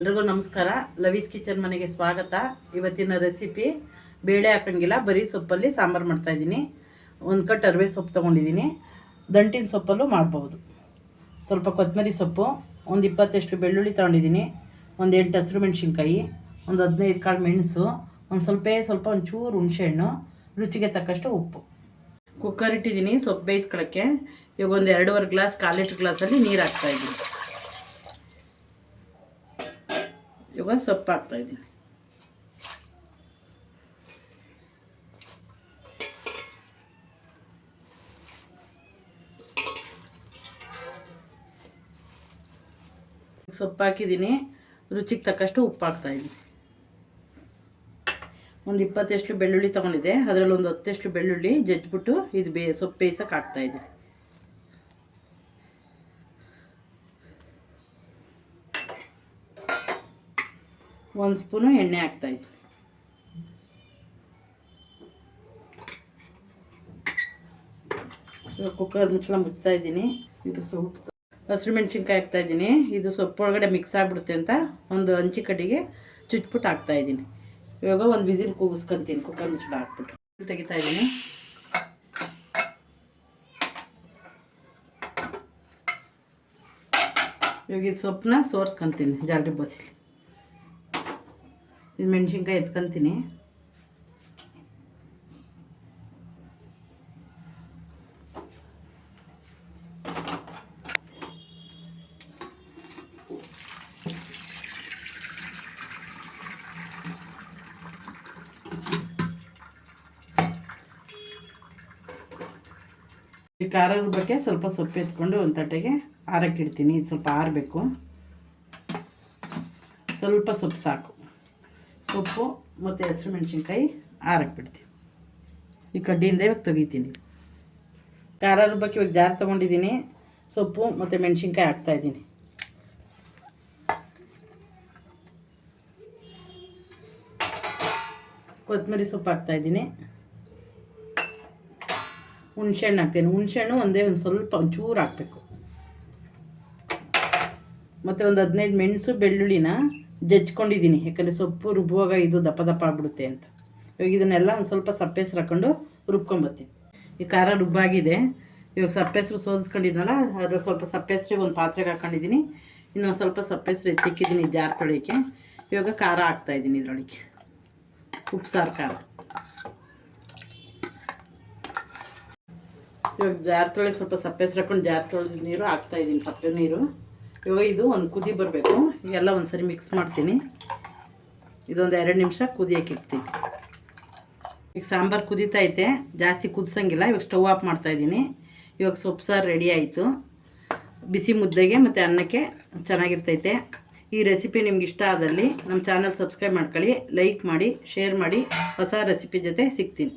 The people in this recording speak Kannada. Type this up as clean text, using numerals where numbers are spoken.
ಎಲ್ರಿಗೂ ನಮಸ್ಕಾರ. ಲವೀಸ್ ಕಿಚನ್ ಮನೆಗೆ ಸ್ವಾಗತ. ಇವತ್ತಿನ ರೆಸಿಪಿ ಬೇಳೆ ಹಾಕಂಗಿಲ್ಲ, ಬರೀ ಸೊಪ್ಪಲ್ಲಿ ಸಾಂಬಾರು ಮಾಡ್ತಾಯಿದ್ದೀನಿ. ಒಂದು ಕಟ್ ಅರಿವೆ ಸೊಪ್ಪು ತೊಗೊಂಡಿದ್ದೀನಿ. ದಂಟಿನ ಸೊಪ್ಪಲ್ಲೂ ಮಾಡ್ಬೋದು. ಸ್ವಲ್ಪ ಕೊತ್ತಂಬರಿ ಸೊಪ್ಪು, ಒಂದು 20 ಬೆಳ್ಳುಳ್ಳಿ ತೊಗೊಂಡಿದ್ದೀನಿ, ಒಂದು 8 ಹಸಿರು ಮೆಣಸಿನ್ಕಾಯಿ, ಒಂದು 15 ಕಾಳು ಮೆಣಸು, ಒಂದು ಸ್ವಲ್ಪ ಒಂಚೂರು ಹುಣಸೆಹಣ್ಣು, ರುಚಿಗೆ ತಕ್ಕಷ್ಟು ಉಪ್ಪು. ಕುಕ್ಕರ್ ಇಟ್ಟಿದ್ದೀನಿ ಸೊಪ್ಪು ಬೇಯಿಸ್ಕೊಳ್ಳೋಕ್ಕೆ. ಇವಾಗ ಒಂದು 2.5 ಗ್ಲಾಸ್ 1/4 ಲೀಟ್ರ್ ಗ್ಲಾಸಲ್ಲಿ ನೀರು ಹಾಕ್ತಾಯಿದ್ದೀನಿ. ಇವಾಗ ಸೊಪ್ಪು ಹಾಕ್ತಾಯಿದ್ದೀನಿ. ಸೊಪ್ಪು ಹಾಕಿದ್ದೀನಿ. ರುಚಿಗೆ ತಕ್ಕಷ್ಟು ಉಪ್ಪು ಹಾಕ್ತಾಯಿದ್ದೀನಿ. ಒಂದು 20 ಬೆಳ್ಳುಳ್ಳಿ ತೊಗೊಂಡಿದ್ದೆ, ಅದರಲ್ಲಿ ಒಂದು 10 ಬೆಳ್ಳುಳ್ಳಿ ಜಜ್ಜಿಬಿಟ್ಟು ಇದು ಸೊಪ್ಪು ಬೇಯಿಸೋಕೆ ಹಾಕ್ತಾಯಿದ್ದೀನಿ. ಒಂದು ಸ್ಪೂನು ಎಣ್ಣೆ ಹಾಕ್ತಾಯಿದ್ದೀನಿ. ಕುಕ್ಕರ್ ಮುಚ್ಚಳ ಇದ್ದೀನಿ. ಇದು ಸೊಪ್ಪು ಹಸಿರು ಮೆಣಸಿನ್ಕಾಯಿ ಹಾಕ್ತಾಯಿದ್ದೀನಿ. ಇದು ಸೊಪ್ಪು ಒಳಗಡೆ ಮಿಕ್ಸ್ ಆಗಿಬಿಡುತ್ತೆ ಅಂತ ಒಂದು ಹಂಚಿ ಕಡ್ಡಿಗೆ ಚುಚ್ಬಿಟ್ಟು ಹಾಕ್ತಾಯಿದ್ದೀನಿ. ಇವಾಗ ಒಂದು ವಿಸಿಲ್ ಕೂಗಿಸ್ಕೊತೀನಿ. ಕುಕ್ಕರ್ ಮುಚ್ಚಳ ಹಾಕ್ಬಿಟ್ಟು ತೆಗಿತಾಯಿದ್ದೀನಿ. ಇವಾಗ ಇದು ಸೊಪ್ಪನ್ನ ಸೋರ್ಸ್ಕೊತೀನಿ ಜಾಲರಿ ಬಸಿಲಿ. ಇದು ಮೆಣಸಿನ್ಕಾಯಿ ಎತ್ಕೊತೀನಿ. ಈ ಖಾರ ರುಬ್ಬಕ್ಕೆ ಸ್ವಲ್ಪ ಸೊಪ್ಪು ಎತ್ಕೊಂಡು ಒಂದು ತಟ್ಟೆಗೆ ಆರಕ್ಕಿಡ್ತೀನಿ. ಇದು ಸ್ವಲ್ಪ ಆರಬೇಕು. ಸ್ವಲ್ಪ ಸೊಪ್ಪು ಸಾಕು. ಸೊಪ್ಪು ಮತ್ತು ಹಸಿರು ಮೆಣಸಿನ್ಕಾಯಿ ಆರಕ್ಬಿಡ್ತೀವಿ. ಈ ಕಡ್ಡಿಯಿಂದ ಇವಾಗ ತೆಗಿತೀನಿ. ಖಾರ ರುಬ್ಬಕ್ಕೆ ಇವಾಗ ಜಾರ್ ತೊಗೊಂಡಿದ್ದೀನಿ. ಸೊಪ್ಪು ಮತ್ತು ಮೆಣಸಿನ್ಕಾಯಿ ಹಾಕ್ತಾಯಿದ್ದೀನಿ. ಕೊತ್ತಂಬರಿ ಸೊಪ್ಪು ಹಾಕ್ತಾಯಿದ್ದೀನಿ. ಹುಣಸೆಹಣ್ಣು ಹಾಕ್ತೀನಿ. ಹುಣಸೆಹಣ್ಣು ಒಂಚೂರು ಹಾಕಬೇಕು. ಮತ್ತು ಒಂದು 15 ಮೆಣಸು ಬೆಳ್ಳುಳ್ಳಿನ ಜಜ್ಕೊಂಡಿದ್ದೀನಿ, ಯಾಕಂದರೆ ಸೊಪ್ಪು ರುಬ್ಬುವಾಗ ಇದು ದಪ್ಪ ದಪ್ಪ ಆಗ್ಬಿಡುತ್ತೆ ಅಂತ. ಇವಾಗ ಇದನ್ನೆಲ್ಲ ಒಂದು ಸ್ವಲ್ಪ ಸಪ್ಪೆಸ್ರು ಹಾಕ್ಕೊಂಡು ರುಬ್ಕೊಂಬತ್ತೀನಿ. ಈ ಖಾರ ರುಬ್ಬಾಗಿದೆ. ಇವಾಗ ಸಪ್ಪೆಸ್ರು ಸೋದಿಸ್ಕೊಂಡಿದ್ನಲ್ಲ, ಅದ್ರ ಸ್ವಲ್ಪ ಸಪ್ಪೆಸ್ರಿಗೆ ಒಂದು ಪಾತ್ರೆಗೆ ಹಾಕ್ಕೊಂಡಿದ್ದೀನಿ. ಇನ್ನೊಂದು ಸ್ವಲ್ಪ ಸಪ್ಪೆಸ್ರು ಎತ್ತಿಕ್ಕಿದ್ದೀನಿ ಜಾರ್ ತೊಳೆಯೋಕ್ಕೆ. ಇವಾಗ ಖಾರ ಹಾಕ್ತಾಯಿದ್ದೀನಿ ಇದರೊಳಗೆ. ಉಪ್ಪು ಸಾರು ಖಾರ. ಇವಾಗ ಜಾರ್ ತೊಳೆಗೆ ಸ್ವಲ್ಪ ಸಪ್ಪೆಸ್ರು ಹಾಕ್ಕೊಂಡು ಜಾರ್ ತೊಳೆದ ನೀರು ಹಾಕ್ತಾಯಿದ್ದೀನಿ, ಸಪ್ಪೆ ನೀರು. ಇವಾಗ ಇದು ಒಂದು ಕುದಿ ಬರಬೇಕು. ಎಲ್ಲ ಒಂದು ಸರಿ ಮಿಕ್ಸ್ ಮಾಡ್ತೀನಿ. ಇದೊಂದು 2 ನಿಮಿಷ ಕುದಿಯೋಕೆ ಇಡ್ತೀನಿ. ಈಗ ಸಾಂಬಾರು ಕುದೀತೈತೆ, ಜಾಸ್ತಿ ಕುದಿಸಂಗಿಲ್ಲ. ಇವಾಗ ಸ್ಟವ್ ಆಫ್ ಮಾಡ್ತಾಯಿದ್ದೀನಿ. ಇವಾಗ ಸೊಪ್ಪು ಸಾರು ರೆಡಿ ಆಯಿತು. ಬಿಸಿ ಮುದ್ದೆಗೆ ಮತ್ತು ಅನ್ನಕ್ಕೆ ಚೆನ್ನಾಗಿರ್ತೈತೆ. ಈ ರೆಸಿಪಿ ನಿಮ್ಗೆ ಇಷ್ಟ ಆದಲ್ಲಿ ನಮ್ಮ ಚಾನಲ್ ಸಬ್ಸ್ಕ್ರೈಬ್ ಮಾಡ್ಕೊಳ್ಳಿ, ಲೈಕ್ ಮಾಡಿ, ಶೇರ್ ಮಾಡಿ. ಹೊಸ ರೆಸಿಪಿ ಜೊತೆ ಸಿಗ್ತೀನಿ.